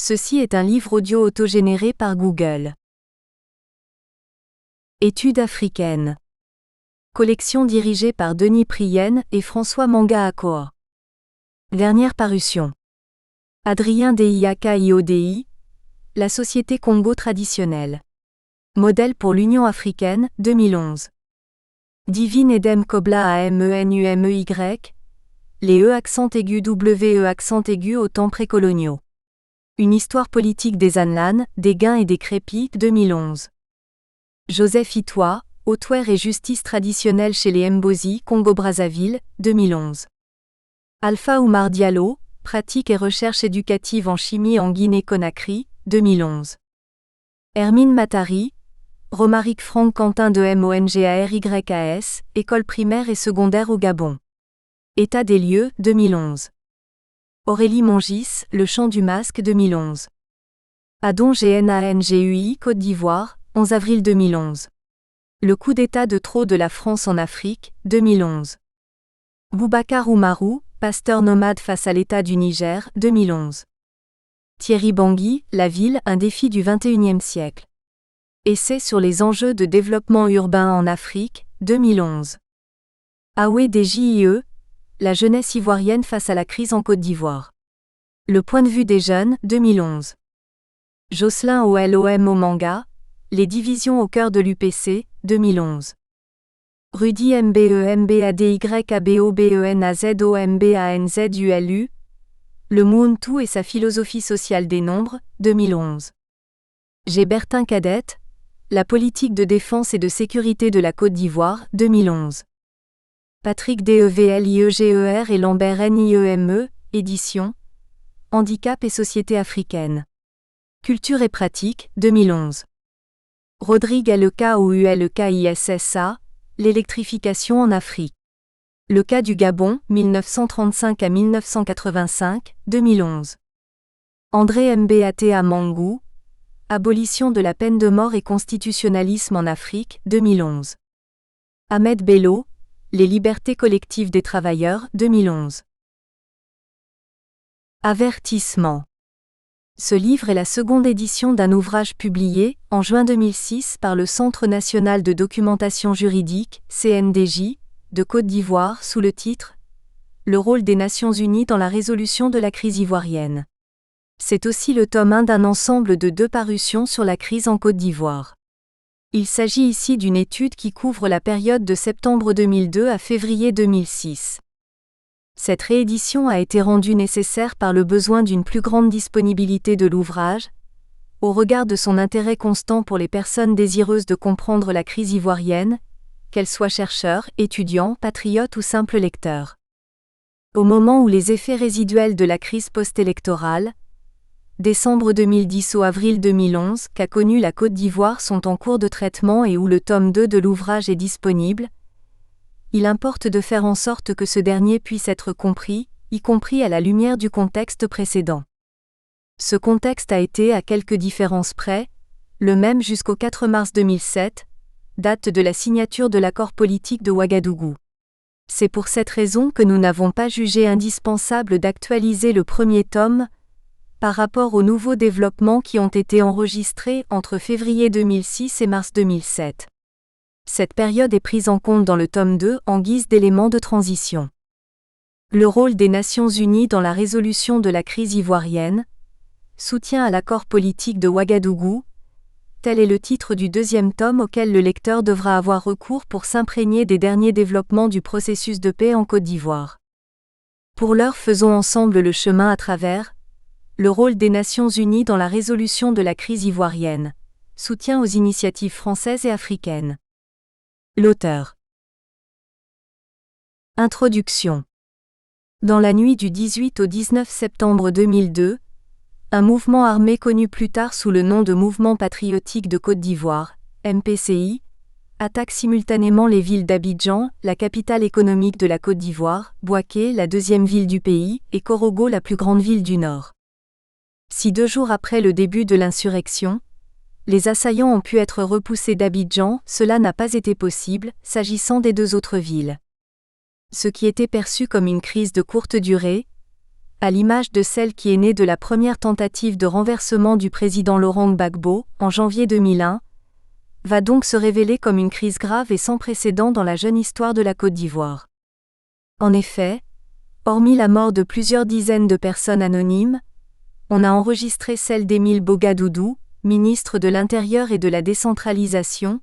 Ceci est un livre audio autogénéré par Google. Études africaines. Collection dirigée par Denis Prienne et François Manga Akoa. Dernière parution. Adrien Diaka IODI, La Société Congo traditionnelle. Modèle pour l'Union africaine, 2011. Divine Edem Kobla AMENUMEY, les E accent aigu WE accent aigu aux temps précoloniaux. Une histoire politique des Anlan, des Guins et des Crépis, 2011. Joseph Itoa, Hautouer et justice traditionnelle chez les Mbosi, Congo-Brazzaville, 2011. Alpha Oumar Diallo, pratique et recherche éducative en chimie en Guinée-Conakry, 2011. Hermine Matari, Romaric Franck Quentin de MONGARYAS, école primaire et secondaire au Gabon. État des lieux, 2011. Aurélie Mongis, Le chant du masque, 2011. Adon GNANGUI, Côte d'Ivoire, 11 avril 2011. Le coup d'État de trop de la France en Afrique, 2011. Boubacar Oumarou, pasteur nomade face à l'État du Niger, 2011. Thierry Bangui, La ville, un défi du XXIe siècle. Essai sur les enjeux de développement urbain en Afrique, 2011. Aoué DJIE, La jeunesse ivoirienne face à la crise en Côte d'Ivoire. Le point de vue des jeunes, 2011. Jocelyn OLOM au manga, Les divisions au cœur de l'UPC, 2011. Rudy MBEMBADYGREKABOBENAZOMBANZULU, Le Mountou et sa philosophie sociale des nombres, 2011. G. Bertin Cadette, La politique de défense et de sécurité de la Côte d'Ivoire, 2011. Patrick DEVLIEGER et Lambert NIEME, édition. Handicap et société africaine. Culture et pratique, 2011. Rodrigue LEKOULKISSA, L'électrification en Afrique. Le cas du Gabon, 1935 à 1985, 2011. André Mbata Mangou, Abolition de la peine de mort et constitutionnalisme en Afrique, 2011. Ahmed Bello, Les libertés collectives des travailleurs, 2011. Avertissement. Ce livre est la seconde édition d'un ouvrage publié, en juin 2006 par le Centre national de documentation juridique, CNDJ, de Côte d'Ivoire sous le titre « Le rôle des Nations Unies dans la résolution de la crise ivoirienne ». C'est aussi le tome 1 d'un ensemble de 2 parutions sur la crise en Côte d'Ivoire. Il s'agit ici d'une étude qui couvre la période de septembre 2002 à février 2006. Cette réédition a été rendue nécessaire par le besoin d'une plus grande disponibilité de l'ouvrage, au regard de son intérêt constant pour les personnes désireuses de comprendre la crise ivoirienne, qu'elles soient chercheurs, étudiants, patriotes ou simples lecteurs. Au moment où les effets résiduels de la crise post-électorale, décembre 2010 au avril 2011, qu'a connu la Côte d'Ivoire sont en cours de traitement et où le tome 2 de l'ouvrage est disponible, il importe de faire en sorte que ce dernier puisse être compris, y compris à la lumière du contexte précédent. Ce contexte a été, à quelques différences près, le même jusqu'au 4 mars 2007, date de la signature de l'accord politique de Ouagadougou. C'est pour cette raison que nous n'avons pas jugé indispensable d'actualiser le premier tome, par rapport aux nouveaux développements qui ont été enregistrés entre février 2006 et mars 2007. Cette période est prise en compte dans le tome 2 en guise d'élément de transition. Le rôle des Nations Unies dans la résolution de la crise ivoirienne, soutien à l'accord politique de Ouagadougou, tel est le titre du 2e tome auquel le lecteur devra avoir recours pour s'imprégner des derniers développements du processus de paix en Côte d'Ivoire. Pour l'heure, faisons ensemble le chemin à travers le rôle des Nations Unies dans la résolution de la crise ivoirienne, soutien aux initiatives françaises et africaines. L'auteur. Introduction. Dans la nuit du 18 au 19 septembre 2002, un mouvement armé connu plus tard sous le nom de Mouvement patriotique de Côte d'Ivoire, MPCI, attaque simultanément les villes d'Abidjan, la capitale économique de la Côte d'Ivoire, Bouaké, la 2e ville du pays, et Korogo, la plus grande ville du nord. Si 2 jours après le début de l'insurrection, les assaillants ont pu être repoussés d'Abidjan, cela n'a pas été possible, s'agissant des 2 autres villes. Ce qui était perçu comme une crise de courte durée, à l'image de celle qui est née de la première tentative de renversement du président Laurent Gbagbo, en janvier 2001, va donc se révéler comme une crise grave et sans précédent dans la jeune histoire de la Côte d'Ivoire. En effet, hormis la mort de plusieurs dizaines de personnes anonymes, on a enregistré celle d'Émile Bogadoudou, ministre de l'Intérieur et de la Décentralisation,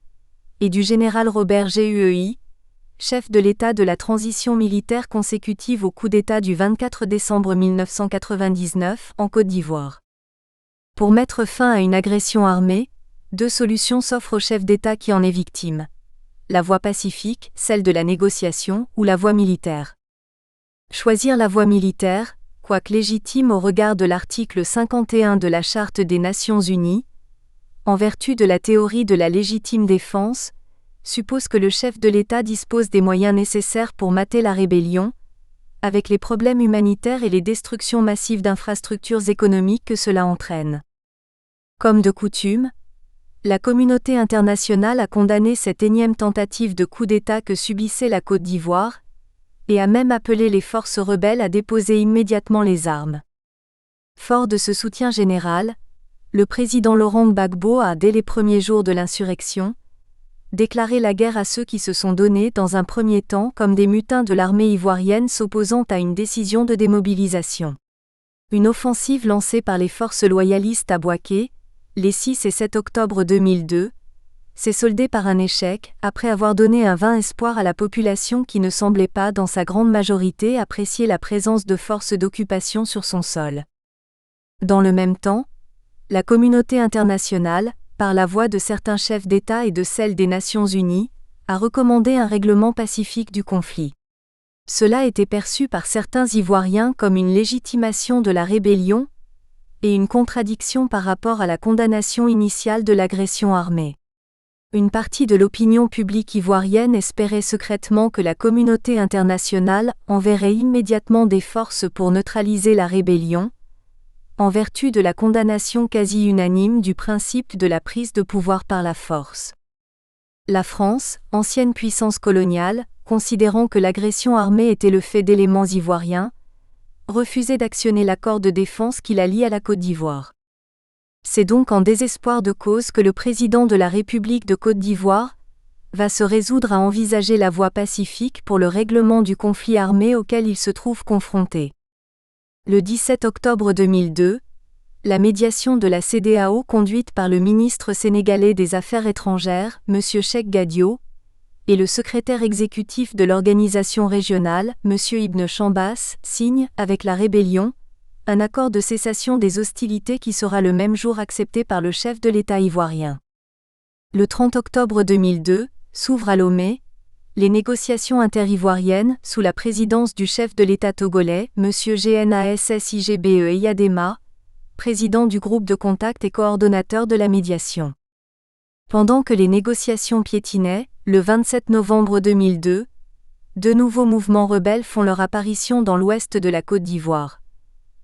et du général Robert Guei, chef de l'État de la transition militaire consécutive au coup d'État du 24 décembre 1999 en Côte d'Ivoire. Pour mettre fin à une agression armée, deux solutions s'offrent au chef d'État qui en est victime. La voie pacifique, celle de la négociation, ou la voie militaire. Choisir la voie militaire, quoique légitime au regard de l'article 51 de la Charte des Nations Unies, en vertu de la théorie de la légitime défense, suppose que le chef de l'État dispose des moyens nécessaires pour mater la rébellion, avec les problèmes humanitaires et les destructions massives d'infrastructures économiques que cela entraîne. Comme de coutume, la communauté internationale a condamné cette énième tentative de coup d'État que subissait la Côte d'Ivoire, et a même appelé les forces rebelles à déposer immédiatement les armes. Fort de ce soutien général, le président Laurent Gbagbo a, dès les premiers jours de l'insurrection, déclaré la guerre à ceux qui se sont donnés dans un premier temps comme des mutins de l'armée ivoirienne s'opposant à une décision de démobilisation. Une offensive lancée par les forces loyalistes à Bouaké, les 6 et 7 octobre 2002, s'est soldée par un échec, après avoir donné un vain espoir à la population qui ne semblait pas, dans sa grande majorité, apprécier la présence de forces d'occupation sur son sol. Dans le même temps, la communauté internationale, par la voix de certains chefs d'État et de celle des Nations Unies, a recommandé un règlement pacifique du conflit. Cela était perçu par certains Ivoiriens comme une légitimation de la rébellion et une contradiction par rapport à la condamnation initiale de l'agression armée. Une partie de l'opinion publique ivoirienne espérait secrètement que la communauté internationale enverrait immédiatement des forces pour neutraliser la rébellion, en vertu de la condamnation quasi unanime du principe de la prise de pouvoir par la force. La France, ancienne puissance coloniale, considérant que l'agression armée était le fait d'éléments ivoiriens, refusait d'actionner l'accord de défense qui la lie à la Côte d'Ivoire. C'est donc en désespoir de cause que le président de la République de Côte d'Ivoire va se résoudre à envisager la voie pacifique pour le règlement du conflit armé auquel il se trouve confronté. Le 17 octobre 2002, la médiation de la CEDEAO conduite par le ministre sénégalais des Affaires étrangères, M. Cheikh Gadio, et le secrétaire exécutif de l'organisation régionale, M. Ibn Chambas, signent, avec la rébellion, un accord de cessation des hostilités qui sera le même jour accepté par le chef de l'État ivoirien. Le 30 octobre 2002, s'ouvrent à Lomé les négociations interivoiriennes sous la présidence du chef de l'État togolais, M. Gnassingbe Eyadema, président du groupe de contact et coordonnateur de la médiation. Pendant que les négociations piétinaient, le 27 novembre 2002, deux nouveaux mouvements rebelles font leur apparition dans l'ouest de la Côte d'Ivoire.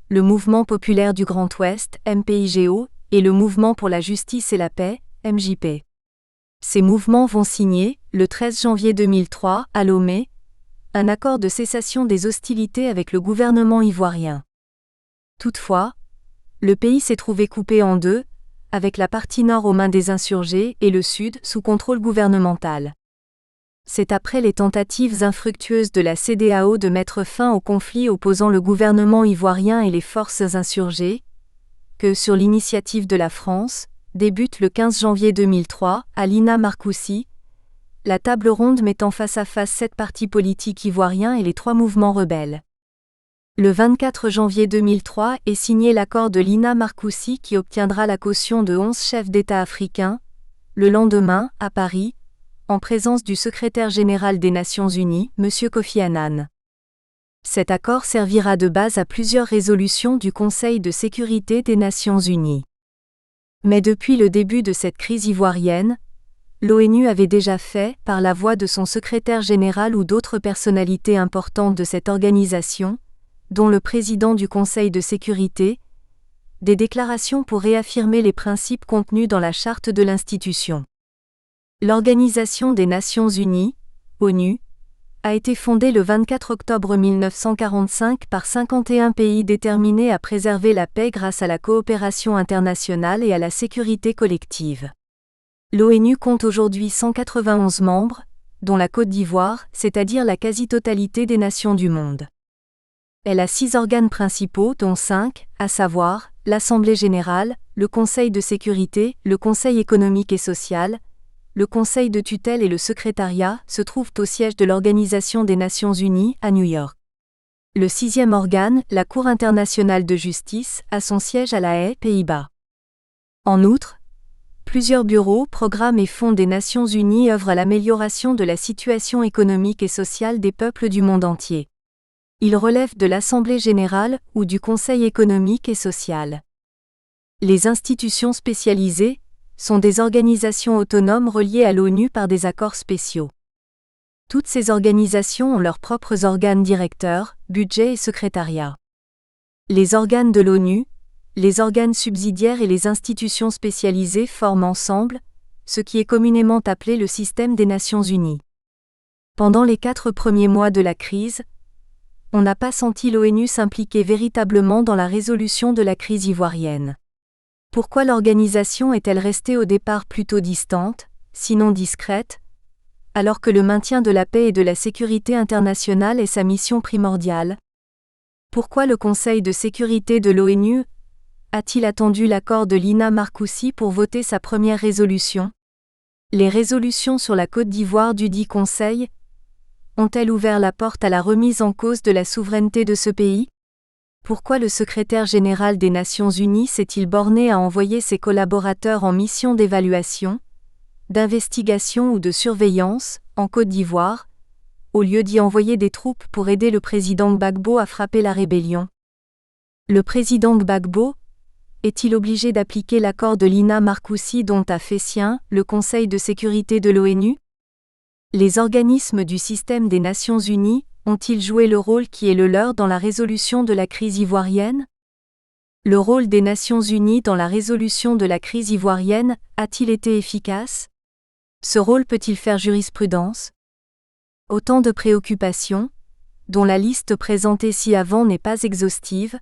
Le Mouvement populaire du Grand Ouest, MPIGO, et le Mouvement pour la justice et la paix, MJP. Ces mouvements vont signer, le 13 janvier 2003, à Lomé, un accord de cessation des hostilités avec le gouvernement ivoirien. Toutefois, le pays s'est trouvé coupé en deux, avec la partie nord aux mains des insurgés et le sud sous contrôle gouvernemental. C'est après les tentatives infructueuses de la CEDEAO de mettre fin au conflit opposant le gouvernement ivoirien et les forces insurgées, que, sur l'initiative de la France, débute le 15 janvier 2003, à l'INA Marcoussis, la table ronde mettant face à face 7 partis politiques ivoiriens et les 3 mouvements rebelles. Le 24 janvier 2003 est signé l'accord de l'INA Marcoussis qui obtiendra la caution de 11 chefs d'État africains, le lendemain, à Paris, en présence du secrétaire général des Nations Unies, M. Kofi Annan. Cet accord servira de base à plusieurs résolutions du Conseil de sécurité des Nations Unies. Mais depuis le début de cette crise ivoirienne, l'ONU avait déjà fait, par la voix de son secrétaire général ou d'autres personnalités importantes de cette organisation, dont le président du Conseil de sécurité, des déclarations pour réaffirmer les principes contenus dans la charte de l'institution. L'Organisation des Nations Unies, ONU, a été fondé le 24 octobre 1945 par 51 pays déterminés à préserver la paix grâce à la coopération internationale et à la sécurité collective. L'ONU compte aujourd'hui 191 membres, dont la Côte d'Ivoire, c'est-à-dire la quasi-totalité des nations du monde. Elle a 6 organes principaux, dont 5, à savoir l'Assemblée générale, le Conseil de sécurité, le Conseil économique et social, le Conseil de tutelle et le Secrétariat, se trouvent au siège de l'Organisation des Nations Unies, à New York. Le 6e organe, la Cour internationale de justice, a son siège à La Haye, Pays-Bas. En outre, plusieurs bureaux, programmes et fonds des Nations Unies œuvrent à l'amélioration de la situation économique et sociale des peuples du monde entier. Ils relèvent de l'Assemblée générale ou du Conseil économique et social. Les institutions spécialisées sont des organisations autonomes reliées à l'ONU par des accords spéciaux. Toutes ces organisations ont leurs propres organes directeurs, budget et secrétariat. Les organes de l'ONU, les organes subsidiaires et les institutions spécialisées forment ensemble ce qui est communément appelé le système des Nations Unies. Pendant les 4 premiers mois de la crise, on n'a pas senti l'ONU s'impliquer véritablement dans la résolution de la crise ivoirienne. Pourquoi l'organisation est-elle restée au départ plutôt distante, sinon discrète, alors que le maintien de la paix et de la sécurité internationale est sa mission primordiale? Pourquoi le Conseil de sécurité de l'ONU a-t-il attendu l'accord de Lina Marcoussis pour voter sa première résolution? Les résolutions sur la Côte d'Ivoire dudit Conseil ont-elles ouvert la porte à la remise en cause de la souveraineté de ce pays? Pourquoi le secrétaire général des Nations Unies s'est-il borné à envoyer ses collaborateurs en mission d'évaluation, d'investigation ou de surveillance, en Côte d'Ivoire, au lieu d'y envoyer des troupes pour aider le président Gbagbo à frapper la rébellion? Le président Gbagbo est-il obligé d'appliquer l'accord de Lina Marcoussis dont a fait sien le Conseil de sécurité de l'ONU? Les organismes du système des Nations Unies ont-ils joué le rôle qui est le leur dans la résolution de la crise ivoirienne? Le rôle des Nations Unies dans la résolution de la crise ivoirienne a-t-il été efficace? Ce rôle peut-il faire jurisprudence? Autant de préoccupations, dont la liste présentée ci-avant n'est pas exhaustive,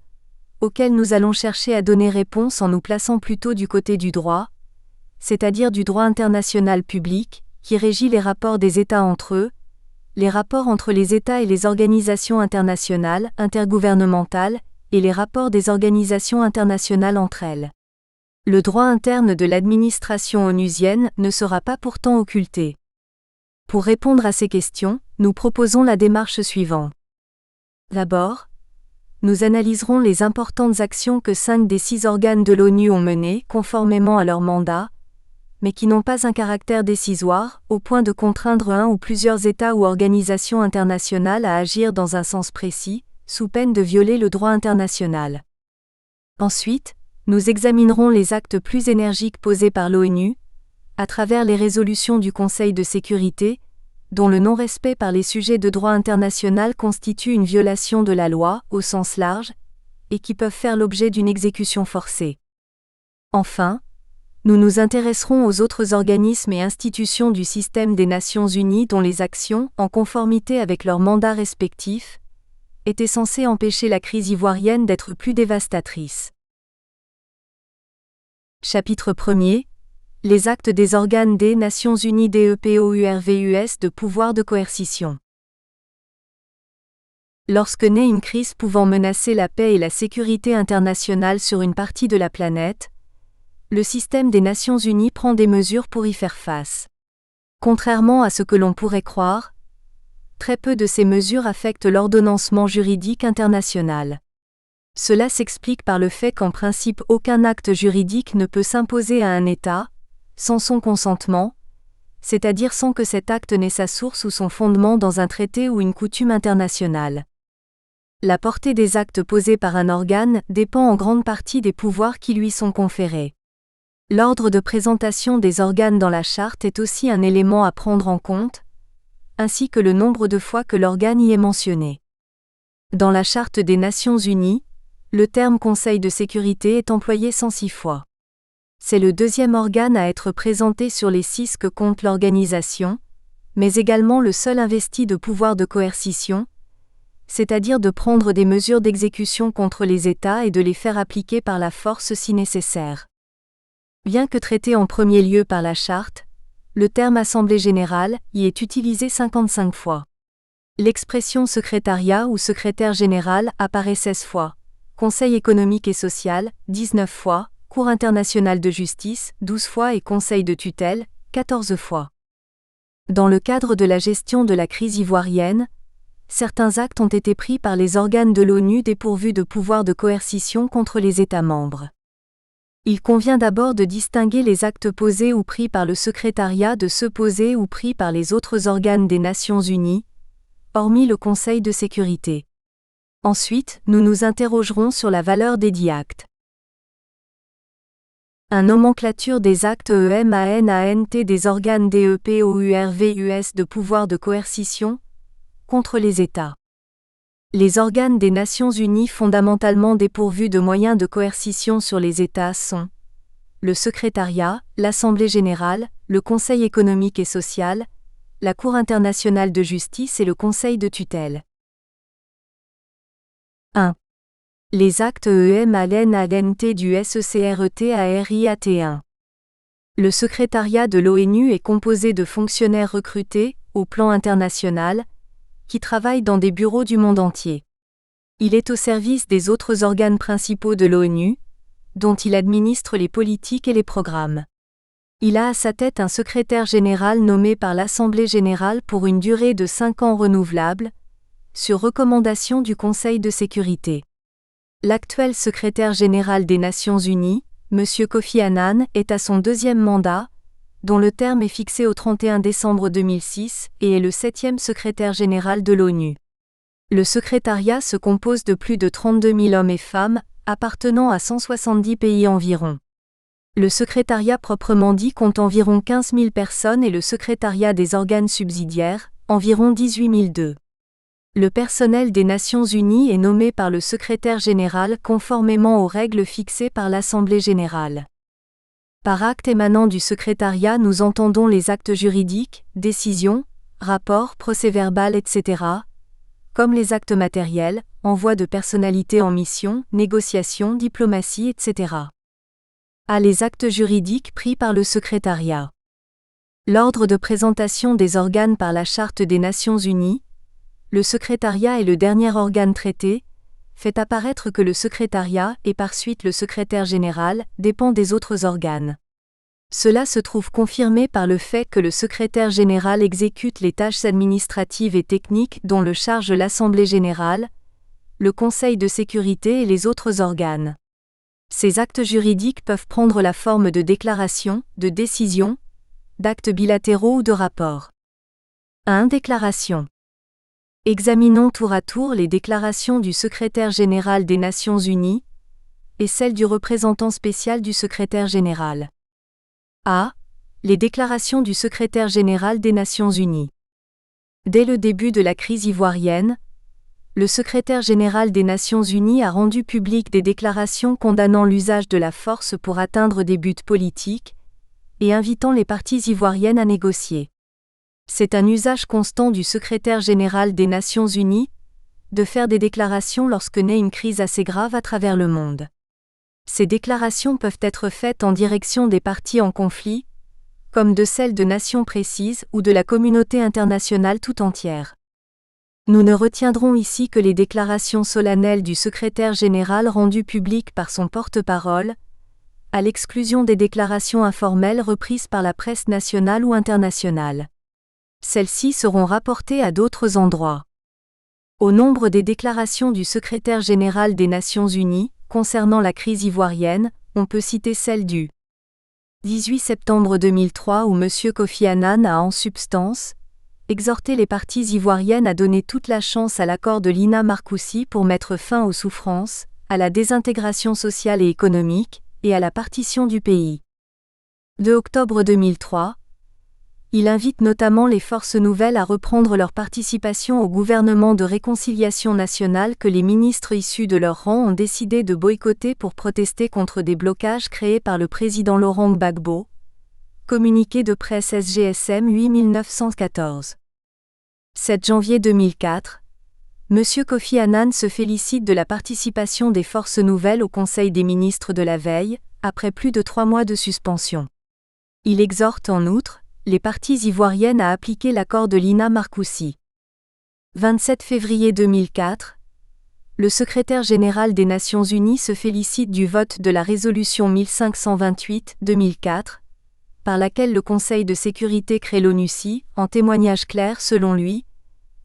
auxquelles nous allons chercher à donner réponse en nous plaçant plutôt du côté du droit, c'est-à-dire du droit international public, qui régit les rapports des États entre eux, les rapports entre les États et les organisations internationales, intergouvernementales, et les rapports des organisations internationales entre elles. Le droit interne de l'administration onusienne ne sera pas pourtant occulté. Pour répondre à ces questions, nous proposons la démarche suivante. D'abord, nous analyserons les importantes actions que 5 des 6 organes de l'ONU ont menées conformément à leur mandat, mais qui n'ont pas un caractère décisoire, au point de contraindre un ou plusieurs États ou organisations internationales à agir dans un sens précis, sous peine de violer le droit international. Ensuite, nous examinerons les actes plus énergiques posés par l'ONU, à travers les résolutions du Conseil de sécurité, dont le non-respect par les sujets de droit international constitue une violation de la loi, au sens large, et qui peuvent faire l'objet d'une exécution forcée. Enfin, nous nous intéresserons aux autres organismes et institutions du système des Nations Unies dont les actions, en conformité avec leurs mandats respectifs, étaient censées empêcher la crise ivoirienne d'être plus dévastatrice. Chapitre 1er. Les actes des organes des Nations Unies DEPOURVUS de pouvoir de coercition. Lorsque naît une crise pouvant menacer la paix et la sécurité internationale sur une partie de la planète, le système des Nations Unies prend des mesures pour y faire face. Contrairement à ce que l'on pourrait croire, très peu de ces mesures affectent l'ordonnancement juridique international. Cela s'explique par le fait qu'en principe aucun acte juridique ne peut s'imposer à un État, sans son consentement, c'est-à-dire sans que cet acte n'ait sa source ou son fondement dans un traité ou une coutume internationale. La portée des actes posés par un organe dépend en grande partie des pouvoirs qui lui sont conférés. L'ordre de présentation des organes dans la charte est aussi un élément à prendre en compte, ainsi que le nombre de fois que l'organe y est mentionné. Dans la charte des Nations Unies, le terme Conseil de sécurité est employé 106 fois. C'est le 2e organe à être présenté sur les 6 que compte l'organisation, mais également le seul investi de pouvoir de coercition, c'est-à-dire de prendre des mesures d'exécution contre les États et de les faire appliquer par la force si nécessaire. Bien que traité en premier lieu par la Charte, le terme Assemblée générale y est utilisé 55 fois. L'expression secrétariat ou secrétaire général apparaît 16 fois, Conseil économique et social, 19 fois, Cour internationale de justice, 12 fois et Conseil de tutelle, 14 fois. Dans le cadre de la gestion de la crise ivoirienne, certains actes ont été pris par les organes de l'ONU dépourvus de pouvoir de coercition contre les États membres. Il convient d'abord de distinguer les actes posés ou pris par le secrétariat de ceux posés ou pris par les autres organes des Nations Unies, hormis le Conseil de sécurité. Ensuite, nous nous interrogerons sur la valeur des dits actes. Nomenclature des actes EMANANT des organes DEPOURVUS de pouvoir de coercition contre les États. Les organes des Nations Unies fondamentalement dépourvus de moyens de coercition sur les États sont le Secrétariat, l'Assemblée générale, le Conseil économique et social, la Cour internationale de justice et le Conseil de tutelle. 1. Les actes EMANANT du SECRETARIAT1. Le secrétariat de l'ONU est composé de fonctionnaires recrutés, au plan international, qui travaillent dans des bureaux du monde entier. Il est au service des autres organes principaux de l'ONU, dont il administre les politiques et les programmes. Il a à sa tête un secrétaire général nommé par l'Assemblée générale pour une durée de 5 ans renouvelable, sur recommandation du Conseil de sécurité. L'actuel secrétaire général des Nations Unies, M. Kofi Annan, est à son 2e mandat, dont le terme est fixé au 31 décembre 2006, et est le 7e secrétaire général de l'ONU. Le secrétariat se compose de plus de 32 000 hommes et femmes, appartenant à 170 pays environ. Le secrétariat proprement dit compte environ 15 000 personnes et le secrétariat des organes subsidiaires, environ 18 002. Le personnel des Nations Unies est nommé par le secrétaire général conformément aux règles fixées par l'Assemblée générale. Par acte émanant du secrétariat nous entendons les actes juridiques, décisions, rapports, procès-verbal, etc., comme les actes matériels, envoi de personnalités en mission, négociations, diplomatie, etc. Les actes juridiques pris par le secrétariat. L'ordre de présentation des organes par la Charte des Nations Unies. Le secrétariat est le dernier organe traité, fait apparaître que le secrétariat, et par suite le secrétaire général, dépend des autres organes. Cela se trouve confirmé par le fait que le secrétaire général exécute les tâches administratives et techniques dont le charge l'Assemblée générale, le Conseil de sécurité et les autres organes. Ces actes juridiques peuvent prendre la forme de déclarations, de décisions, d'actes bilatéraux ou de rapports. 1. Déclaration. Examinons tour à tour les déclarations du secrétaire général des Nations Unies et celles du représentant spécial du secrétaire général. A. Les déclarations du secrétaire général des Nations Unies. Dès le début de la crise ivoirienne, le secrétaire général des Nations Unies a rendu publiques des déclarations condamnant l'usage de la force pour atteindre des buts politiques et invitant les parties ivoiriennes à négocier. C'est un usage constant du secrétaire général des Nations Unies de faire des déclarations lorsque naît une crise assez grave à travers le monde. Ces déclarations peuvent être faites en direction des parties en conflit, comme de celles de nations précises ou de la communauté internationale tout entière. Nous ne retiendrons ici que les déclarations solennelles du secrétaire général rendues publiques par son porte-parole, à l'exclusion des déclarations informelles reprises par la presse nationale ou internationale. Celles-ci seront rapportées à d'autres endroits. Au nombre des déclarations du secrétaire général des Nations Unies, concernant la crise ivoirienne, on peut citer celle du 18 septembre 2003 où M. Kofi Annan a en substance exhorté les parties ivoiriennes à donner toute la chance à l'accord de Lina Marcoussi pour mettre fin aux souffrances, à la désintégration sociale et économique, et à la partition du pays. 2 octobre 2003, il invite notamment les forces nouvelles à reprendre leur participation au gouvernement de réconciliation nationale que les ministres issus de leur rang ont décidé de boycotter pour protester contre des blocages créés par le président Laurent Gbagbo, Communiqué de presse SGSM 8914. 7 janvier 2004. Monsieur Kofi Annan se félicite de la participation des forces nouvelles au Conseil des ministres de la veille, après plus de 3 mois de suspension. Il exhorte en outre les parties ivoiriennes à appliquer l'accord de Lina Marcoussis. 27 février 2004. Le secrétaire général des Nations Unies se félicite du vote de la résolution 1528-2004, par laquelle le Conseil de sécurité crée l'ONUCI, en témoignage clair selon lui,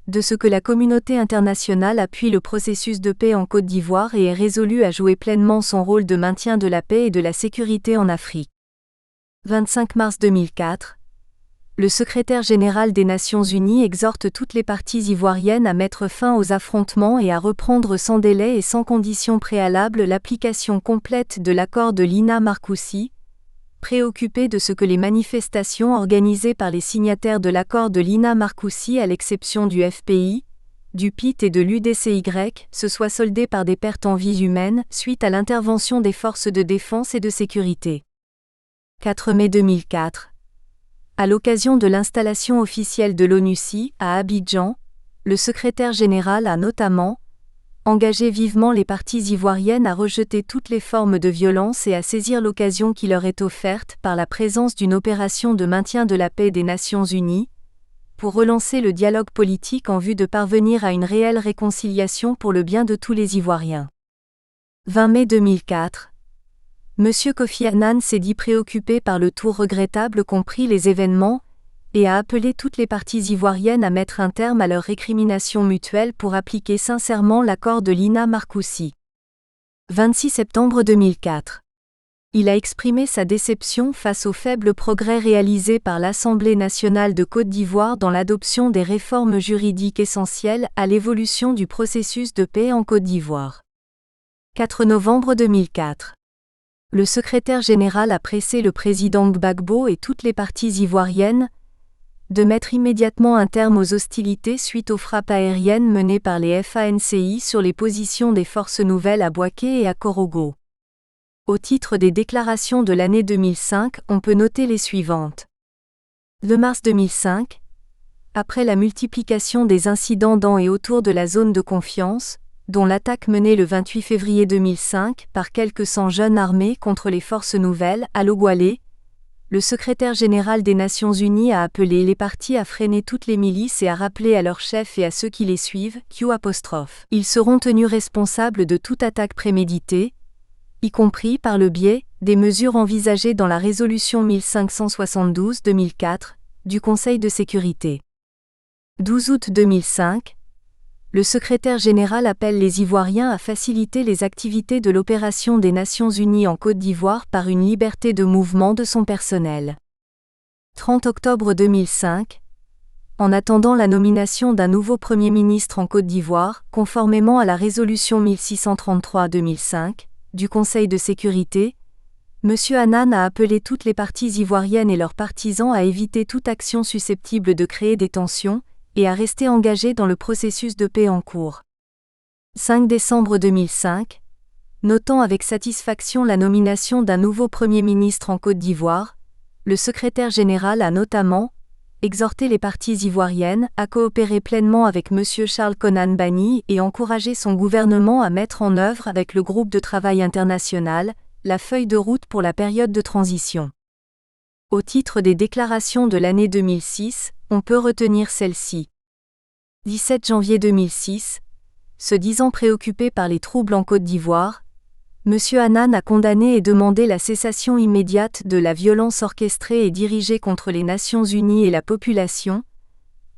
de ce que la communauté internationale appuie le processus de paix en Côte d'Ivoire et est résolue à jouer pleinement son rôle de maintien de la paix et de la sécurité en Afrique. 25 mars 2004. Le secrétaire général des Nations Unies exhorte toutes les parties ivoiriennes à mettre fin aux affrontements et à reprendre sans délai et sans condition préalable l'application complète de l'accord de Lina Marcoussis, préoccupé de ce que les manifestations organisées par les signataires de l'accord de Lina Marcoussis à l'exception du FPI, du PIT et de l'UDCY se soient soldées par des pertes en vies humaines suite à l'intervention des forces de défense et de sécurité. 4 mai 2004. À l'occasion de l'installation officielle de l'ONUCI à Abidjan, le secrétaire général a notamment engagé vivement les parties ivoiriennes à rejeter toutes les formes de violence et à saisir l'occasion qui leur est offerte par la présence d'une opération de maintien de la paix des Nations Unies, pour relancer le dialogue politique en vue de parvenir à une réelle réconciliation pour le bien de tous les Ivoiriens. 20 mai 2004. Monsieur Kofi Annan s'est dit préoccupé par le tour regrettable qu'ont pris les événements, et a appelé toutes les parties ivoiriennes à mettre un terme à leur récrimination mutuelle pour appliquer sincèrement l'accord de Lina Marcoussis. 26 septembre 2004. Il a exprimé sa déception face aux faibles progrès réalisés par l'Assemblée nationale de Côte d'Ivoire dans l'adoption des réformes juridiques essentielles à l'évolution du processus de paix en Côte d'Ivoire. 4 novembre 2004. Le secrétaire général a pressé le président Gbagbo et toutes les parties ivoiriennes de mettre immédiatement un terme aux hostilités suite aux frappes aériennes menées par les FANCI sur les positions des forces nouvelles à Bouaké et à Korogo. Au titre des déclarations de l'année 2005, on peut noter les suivantes. Le mars 2005, après la multiplication des incidents dans et autour de la zone de confiance, dont l'attaque menée le 28 février 2005 par quelques 100 jeunes armés contre les forces nouvelles à Logoualé, le secrétaire général des Nations Unies a appelé les parties à freiner toutes les milices et à rappeler à leurs chefs et à ceux qui les suivent Q'. Ils seront tenus responsables de toute attaque préméditée, y compris par le biais des mesures envisagées dans la résolution 1572-2004 du Conseil de sécurité. 12 août 2005. Le secrétaire général appelle les Ivoiriens à faciliter les activités de l'opération des Nations Unies en Côte d'Ivoire par une liberté de mouvement de son personnel. 30 octobre 2005. En attendant la nomination d'un nouveau Premier ministre en Côte d'Ivoire, conformément à la résolution 1633-2005 du Conseil de sécurité, M. Annan a appelé toutes les parties ivoiriennes et leurs partisans à éviter toute action susceptible de créer des tensions, et à rester engagés dans le processus de paix en cours. 5 décembre 2005. Notant avec satisfaction la nomination d'un nouveau Premier ministre en Côte d'Ivoire, le secrétaire général a notamment exhorté les parties ivoiriennes à coopérer pleinement avec M. Charles Konan Banny et encourager son gouvernement à mettre en œuvre avec le groupe de travail international la feuille de route pour la période de transition. Au titre des déclarations de l'année 2006, on peut retenir celle-ci. 17 janvier 2006. Se disant préoccupé par les troubles en Côte d'Ivoire, M. Annan a condamné et demandé la cessation immédiate de la violence orchestrée et dirigée contre les Nations Unies et la population,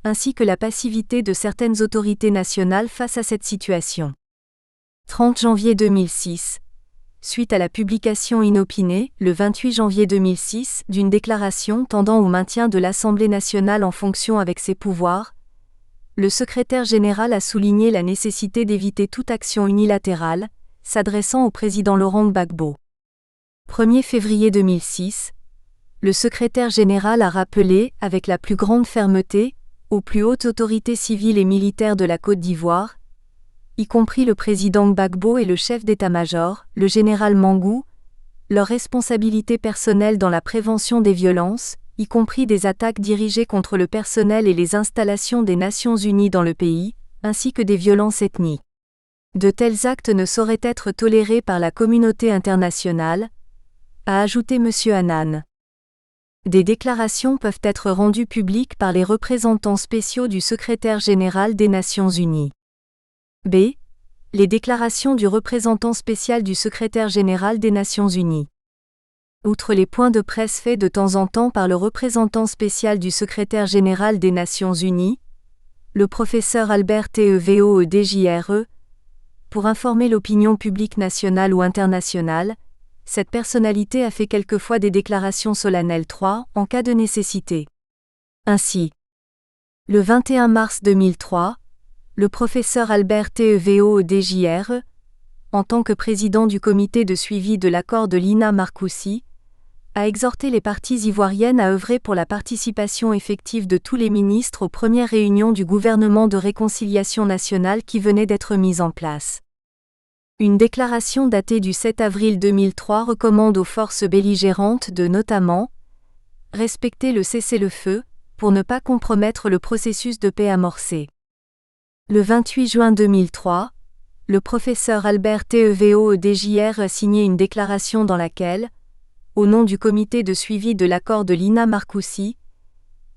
ainsi que la passivité de certaines autorités nationales face à cette situation. 30 janvier 2006. Suite à la publication inopinée, le 28 janvier 2006, d'une déclaration tendant au maintien de l'Assemblée nationale en fonction avec ses pouvoirs, le secrétaire général a souligné la nécessité d'éviter toute action unilatérale, s'adressant au président Laurent Gbagbo. 1er février 2006, le secrétaire général a rappelé, avec la plus grande fermeté, aux plus hautes autorités civiles et militaires de la Côte d'Ivoire, y compris le président Gbagbo et le chef d'état-major, le général Mangou, leur responsabilité personnelle dans la prévention des violences, y compris des attaques dirigées contre le personnel et les installations des Nations Unies dans le pays, ainsi que des violences ethniques. De tels actes ne sauraient être tolérés par la communauté internationale, a ajouté M. Annan. Des déclarations peuvent être rendues publiques par les représentants spéciaux du secrétaire général des Nations Unies. B. Les déclarations du représentant spécial du secrétaire général des Nations Unies. Outre les points de presse faits de temps en temps par le représentant spécial du secrétaire général des Nations Unies, le professeur Albert Teveaux DJRE, pour informer l'opinion publique nationale ou internationale, cette personnalité a fait quelquefois des déclarations solennelles 3 en cas de nécessité. Ainsi, le 21 mars 2003, le professeur Albert Teveaux DJRE, en tant que président du comité de suivi de l'accord de Lina Marcoussis, a exhorté les parties ivoiriennes à œuvrer pour la participation effective de tous les ministres aux premières réunions du gouvernement de réconciliation nationale qui venait d'être mise en place. Une déclaration datée du 7 avril 2003 recommande aux forces belligérantes de notamment respecter le cessez-le-feu, pour ne pas compromettre le processus de paix amorcé. Le 28 juin 2003, le professeur Albert Teveaux DJR a signé une déclaration dans laquelle, au nom du comité de suivi de l'accord de Lina Marcoussis,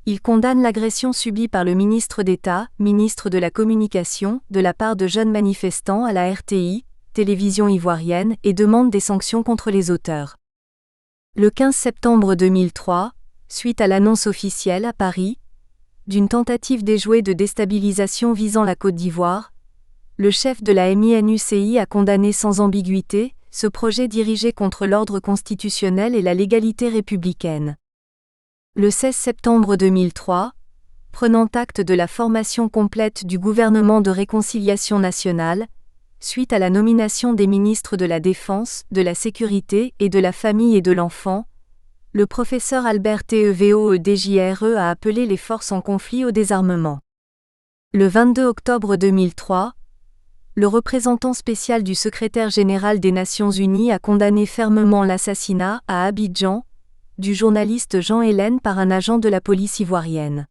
il condamne l'agression subie par le ministre d'État, ministre de la Communication, de la part de jeunes manifestants à la RTI, télévision ivoirienne, et demande des sanctions contre les auteurs. Le 15 septembre 2003, suite à l'annonce officielle à Paris d'une tentative déjouée de déstabilisation visant la Côte d'Ivoire, le chef de la MINUCI a condamné sans ambiguïté ce projet dirigé contre l'ordre constitutionnel et la légalité républicaine. Le 16 septembre 2003, prenant acte de la formation complète du gouvernement de réconciliation nationale, suite à la nomination des ministres de la Défense, de la Sécurité et de la Famille et de l'Enfant, le professeur Albert Teveaux DJRE a appelé les forces en conflit au désarmement. Le 22 octobre 2003, le représentant spécial du secrétaire général des Nations Unies a condamné fermement l'assassinat, à Abidjan, du journaliste Jean Hélène par un agent de la police ivoirienne.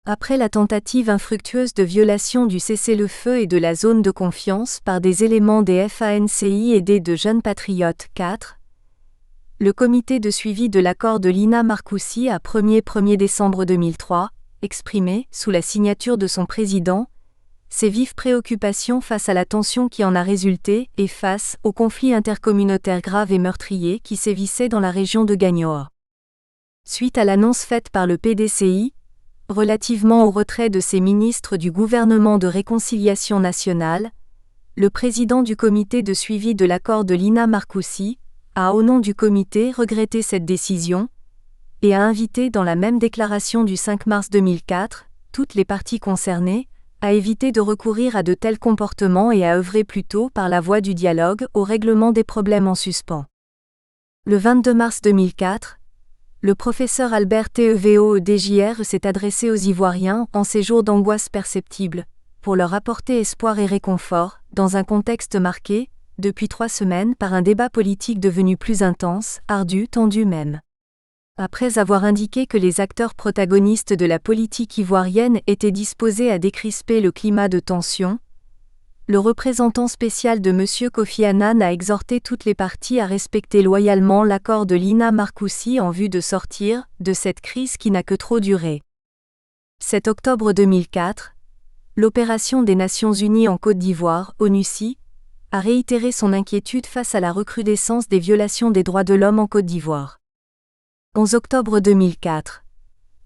Après la tentative infructueuse de violation du cessez-le-feu et de la zone de confiance par des éléments des FANCI aidés de Jeunes Patriotes 4, le comité de suivi de l'accord de Lina Marcoussis a 1er décembre 2003, exprimé, sous la signature de son président, ses vives préoccupations face à la tension qui en a résulté et face au conflit intercommunautaire grave et meurtrier qui sévissait dans la région de Gagnoa. Suite à l'annonce faite par le PDCI, relativement au retrait de ses ministres du gouvernement de réconciliation nationale, le président du comité de suivi de l'accord de Lina Marcoussis a au nom du comité regretté cette décision et a invité dans la même déclaration du 5 mars 2004 toutes les parties concernées à éviter de recourir à de tels comportements et à œuvrer plutôt par la voie du dialogue au règlement des problèmes en suspens. Le 22 mars 2004, le professeur Albert Teveaux DJR s'est adressé aux Ivoiriens en ces jours d'angoisse perceptible, pour leur apporter espoir et réconfort, dans un contexte marqué, depuis 3 semaines, par un débat politique devenu plus intense, ardu, tendu même. Après avoir indiqué que les acteurs protagonistes de la politique ivoirienne étaient disposés à décrisper le climat de tension, le représentant spécial de M. Kofi Annan a exhorté toutes les parties à respecter loyalement l'accord de Lina Marcoussis en vue de sortir de cette crise qui n'a que trop duré. 7 octobre 2004, l'opération des Nations Unies en Côte d'Ivoire, ONUCI, a réitéré son inquiétude face à la recrudescence des violations des droits de l'homme en Côte d'Ivoire. 11 octobre 2004,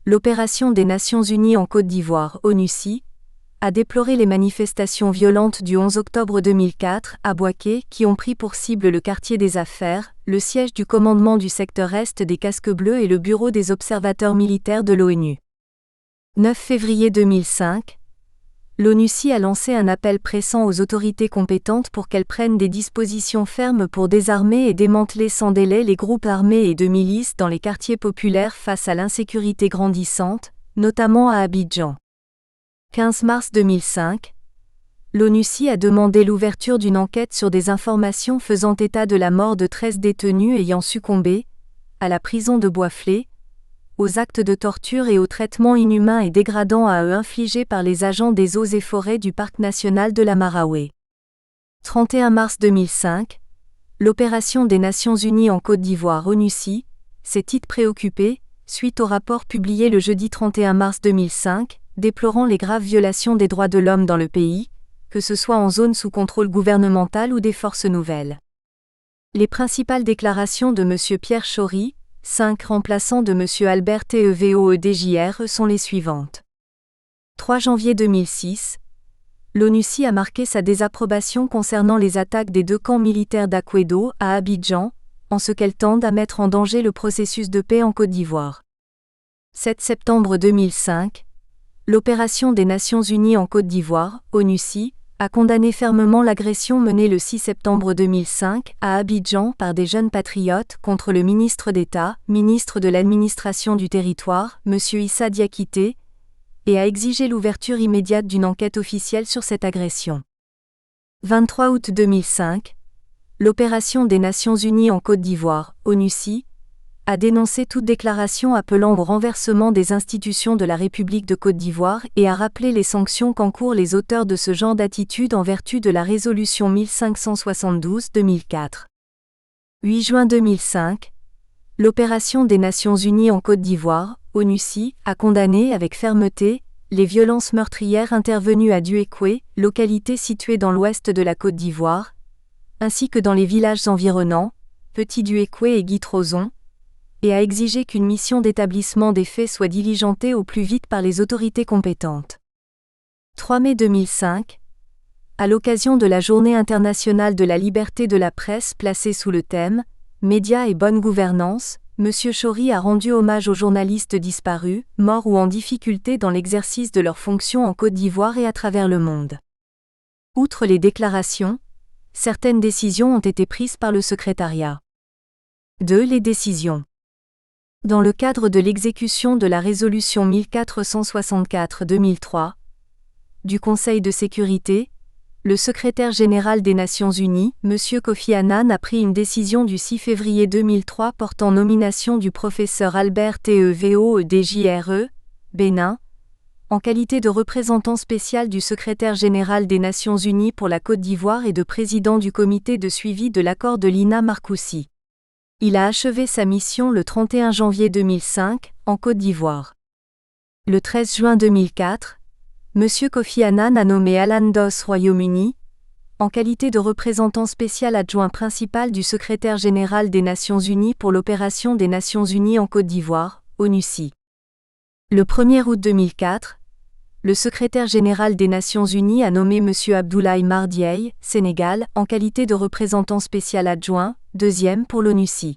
l'opération des Nations Unies en Côte d'Ivoire, ONUCI, a déploré les manifestations violentes du 11 octobre 2004 à Bouaké qui ont pris pour cible le quartier des Affaires, le siège du commandement du secteur Est des Casques Bleus et le bureau des observateurs militaires de l'ONU. 9 février 2005, l'ONUCI a lancé un appel pressant aux autorités compétentes pour qu'elles prennent des dispositions fermes pour désarmer et démanteler sans délai les groupes armés et de milices dans les quartiers populaires face à l'insécurité grandissante, notamment à Abidjan. 15 mars 2005, L'ONUCI a demandé l'ouverture d'une enquête sur des informations faisant état de la mort de 13 détenus ayant succombé, à la prison de Boisflé, aux actes de torture et aux traitements inhumains et dégradants à eux infligés par les agents des eaux et forêts du parc national de la Maraoué. 31 mars 2005, l'opération des Nations Unies en Côte d'Ivoire ONUCI s'est préoccupée, suite au rapport publié le jeudi 31 mars 2005, déplorant les graves violations des droits de l'homme dans le pays, que ce soit en zone sous contrôle gouvernemental ou des forces nouvelles. Les principales déclarations de M. Pierre Chory, 5 remplaçants de M. Albert Tevoedjre sont les suivantes. 3 janvier 2006, l'ONUCI a marqué sa désapprobation concernant les attaques des 2 camps militaires d'Akwedo à Abidjan, en ce qu'elles tendent à mettre en danger le processus de paix en Côte d'Ivoire. 7 septembre 2005, l'opération des Nations Unies en Côte d'Ivoire, ONUCI, a condamné fermement l'agression menée le 6 septembre 2005 à Abidjan par des jeunes patriotes contre le ministre d'État, ministre de l'administration du territoire, M. Issa Diakité, et a exigé l'ouverture immédiate d'une enquête officielle sur cette agression. 23 août 2005, l'opération des Nations Unies en Côte d'Ivoire, ONUCI, a dénoncé toute déclaration appelant au renversement des institutions de la République de Côte d'Ivoire et a rappelé les sanctions qu'encourent les auteurs de ce genre d'attitude en vertu de la résolution 1572-2004. 8 juin 2005, l'opération des Nations Unies en Côte d'Ivoire, ONUCI, a condamné avec fermeté les violences meurtrières intervenues à Duékoué, localité située dans l'ouest de la Côte d'Ivoire, ainsi que dans les villages environnants, Petit Duékoué et Guitrozon, et a exigé qu'une mission d'établissement des faits soit diligentée au plus vite par les autorités compétentes. 3 mai 2005, à l'occasion de la Journée internationale de la liberté de la presse placée sous le thème « Médias et bonne gouvernance », M. Chory a rendu hommage aux journalistes disparus, morts ou en difficulté dans l'exercice de leurs fonctions en Côte d'Ivoire et à travers le monde. Outre les déclarations, certaines décisions ont été prises par le secrétariat. 2. Les décisions. Dans le cadre de l'exécution de la résolution 1464-2003 du Conseil de sécurité, le secrétaire général des Nations Unies, M. Kofi Annan a pris une décision du 6 février 2003 portant nomination du professeur Albert Tevoedjre, Bénin, en qualité de représentant spécial du secrétaire général des Nations Unies pour la Côte d'Ivoire et de président du comité de suivi de l'accord de Lina Marcoussis. Il a achevé sa mission le 31 janvier 2005, en Côte d'Ivoire. Le 13 juin 2004, M. Kofi Annan a nommé Alan Doss Royaume-Uni, en qualité de représentant spécial adjoint principal du secrétaire général des Nations Unies pour l'opération des Nations Unies en Côte d'Ivoire, ONUCI. Le 1er août 2004, le secrétaire général des Nations Unies a nommé M. Abdoulaye Mar Dieye, Sénégal, en qualité de représentant spécial adjoint, deuxième pour l'ONUCI.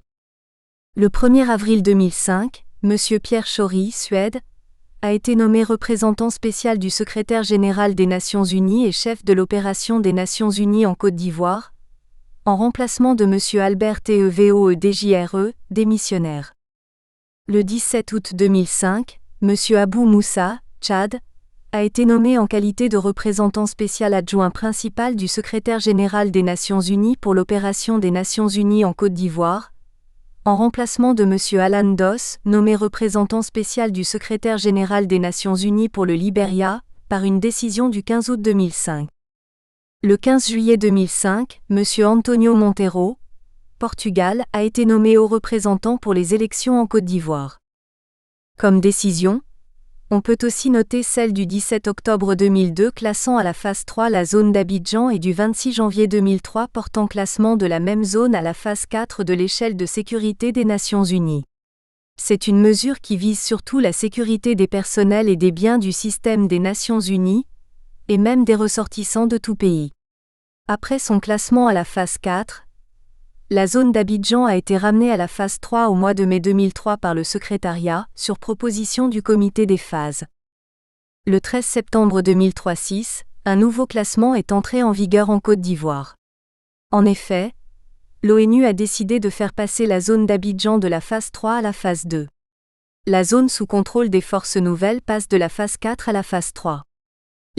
Le 1er avril 2005, M. Pierre Chory, Suède, a été nommé représentant spécial du secrétaire général des Nations Unies et chef de l'opération des Nations Unies en Côte d'Ivoire, en remplacement de M. Albert Tevoedjre, démissionnaire. Le 17 août 2005, M. Abou Moussa, Tchad, a été nommé en qualité de représentant spécial adjoint principal du secrétaire général des Nations Unies pour l'opération des Nations Unies en Côte d'Ivoire, en remplacement de M. Alan Doss, nommé représentant spécial du secrétaire général des Nations Unies pour le Libéria, par une décision du 15 août 2005. Le 15 juillet 2005, M. Antonio Monteiro, Portugal, a été nommé haut représentant pour les élections en Côte d'Ivoire. Comme décision, on peut aussi noter celle du 17 octobre 2002 classant à la phase 3 la zone d'Abidjan et du 26 janvier 2003 portant classement de la même zone à la phase 4 de l'échelle de sécurité des Nations Unies. C'est une mesure qui vise surtout la sécurité des personnels et des biens du système des Nations Unies, et même des ressortissants de tout pays. Après son classement à la phase 4, la zone d'Abidjan a été ramenée à la phase 3 au mois de mai 2003 par le secrétariat, sur proposition du comité des phases. Le 13 septembre 2003-6, un nouveau classement est entré en vigueur en Côte d'Ivoire. En effet, l'ONU a décidé de faire passer la zone d'Abidjan de la phase 3 à la phase 2. La zone sous contrôle des forces nouvelles passe de la phase 4 à la phase 3.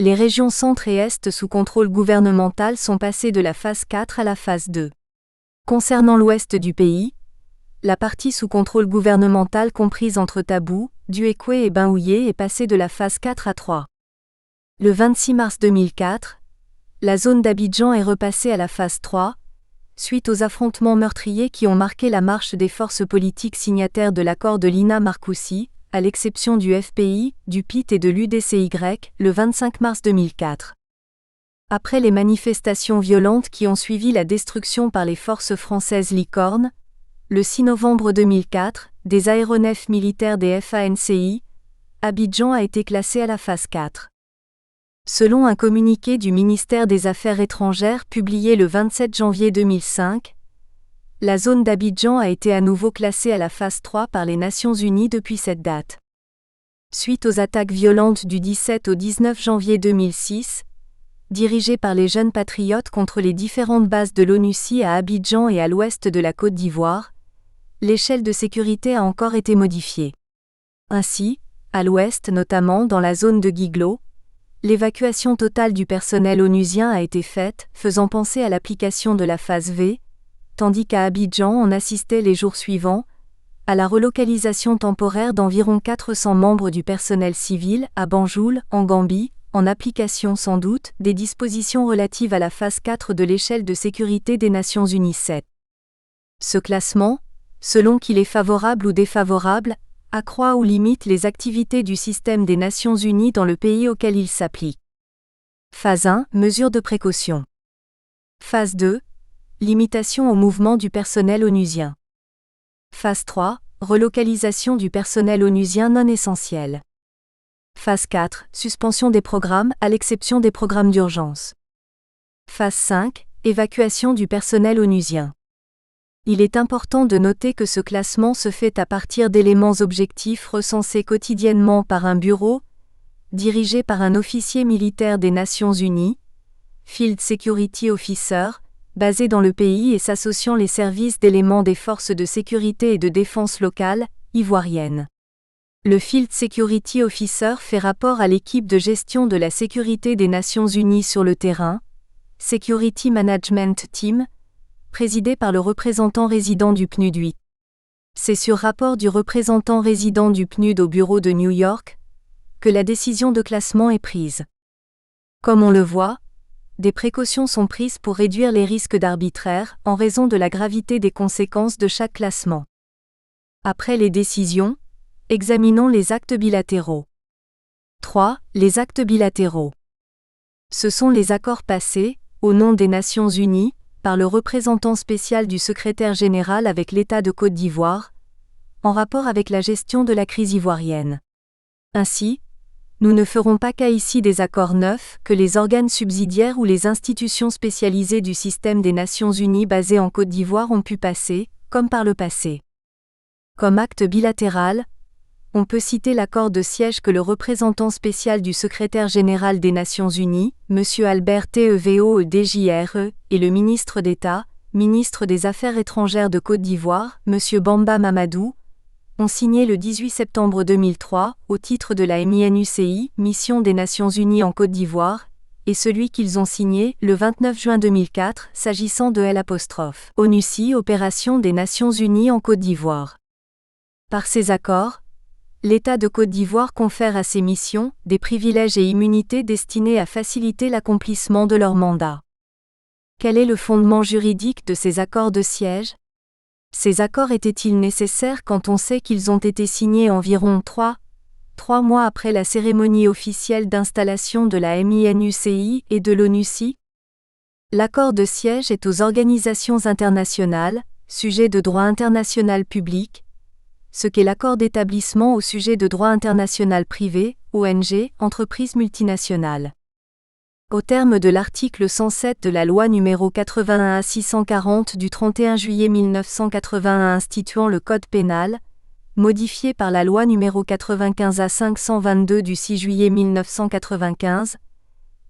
Les régions centre et est sous contrôle gouvernemental sont passées de la phase 4 à la phase 2. Concernant l'ouest du pays, la partie sous contrôle gouvernemental comprise entre Tabou, Duékoué et Baouyé est passée de la phase 4 à 3. Le 26 mars 2004, la zone d'Abidjan est repassée à la phase 3, suite aux affrontements meurtriers qui ont marqué la marche des forces politiques signataires de l'accord de Lina Marcoussis, à l'exception du FPI, du PIT et de l'UDCY, le 25 mars 2004. Après les manifestations violentes qui ont suivi la destruction par les forces françaises Licorne, le 6 novembre 2004, des aéronefs militaires des FANCI, Abidjan a été classé à la phase 4. Selon un communiqué du ministère des Affaires étrangères publié le 27 janvier 2005, la zone d'Abidjan a été à nouveau classée à la phase 3 par les Nations Unies depuis cette date. Suite aux attaques violentes du 17 au 19 janvier 2006, dirigées par les jeunes patriotes contre les différentes bases de l'ONUCI à Abidjan et à l'ouest de la Côte d'Ivoire, l'échelle de sécurité a encore été modifiée. Ainsi, à l'ouest notamment dans la zone de Guiglo, l'évacuation totale du personnel onusien a été faite, faisant penser à l'application de la phase V, tandis qu'à Abidjan on assistait les jours suivants à la relocalisation temporaire d'environ 400 membres du personnel civil à Banjul, en Gambie, en application sans doute des dispositions relatives à la phase 4 de l'échelle de sécurité des Nations Unies 7. Ce classement, selon qu'il est favorable ou défavorable, accroît ou limite les activités du système des Nations Unies dans le pays auquel il s'applique. Phase 1, mesures de précaution. Phase 2, limitation au mouvement du personnel onusien. Phase 3, relocalisation du personnel onusien non essentiel. Phase 4, suspension des programmes à l'exception des programmes d'urgence. Phase 5, évacuation du personnel onusien. Il est important de noter que ce classement se fait à partir d'éléments objectifs recensés quotidiennement par un bureau, dirigé par un officier militaire des Nations Unies, Field Security Officer, basé dans le pays et s'associant les services d'éléments des forces de sécurité et de défense locales, ivoiriennes. Le Field Security Officer fait rapport à l'équipe de gestion de la sécurité des Nations Unies sur le terrain, Security Management Team, présidé par le représentant résident du PNUD 8. C'est sur rapport du représentant résident du PNUD au bureau de New York que la décision de classement est prise. Comme on le voit, des précautions sont prises pour réduire les risques d'arbitraire en raison de la gravité des conséquences de chaque classement. Après les décisions, examinons les actes bilatéraux. 3. Les actes bilatéraux. Ce sont les accords passés, au nom des Nations Unies, par le représentant spécial du secrétaire général avec l'État de Côte d'Ivoire, en rapport avec la gestion de la crise ivoirienne. Ainsi, nous ne ferons pas cas ici des accords neufs que les organes subsidiaires ou les institutions spécialisées du système des Nations Unies basées en Côte d'Ivoire ont pu passer, comme par le passé. Comme acte bilatéral, on peut citer l'accord de siège que le représentant spécial du secrétaire général des Nations Unies, M. Albert Tevo DJRE, et le ministre d'État, ministre des Affaires étrangères de Côte d'Ivoire, M. Bamba Mamadou, ont signé le 18 septembre 2003 au titre de la MINUCI, Mission des Nations Unies en Côte d'Ivoire, et celui qu'ils ont signé le 29 juin 2004 s'agissant de l'ONUCI, Opération des Nations Unies en Côte d'Ivoire. Par ces accords, l'État de Côte d'Ivoire confère à ces missions des privilèges et immunités destinés à faciliter l'accomplissement de leur mandat. Quel est le fondement juridique de ces accords de siège ? Ces accords étaient-ils nécessaires quand on sait qu'ils ont été signés environ 3 mois après la cérémonie officielle d'installation de la MINUCI et de l'ONUCI ? L'accord de siège est aux organisations internationales, sujet de droit international public, ce qu'est l'accord d'établissement au sujet de droit international privé, ONG, entreprise multinationale. Au terme de l'article 107 de la loi n° 81-640 du 31 juillet 1981 instituant le Code pénal, modifié par la loi n° 95-522 du 6 juillet 1995,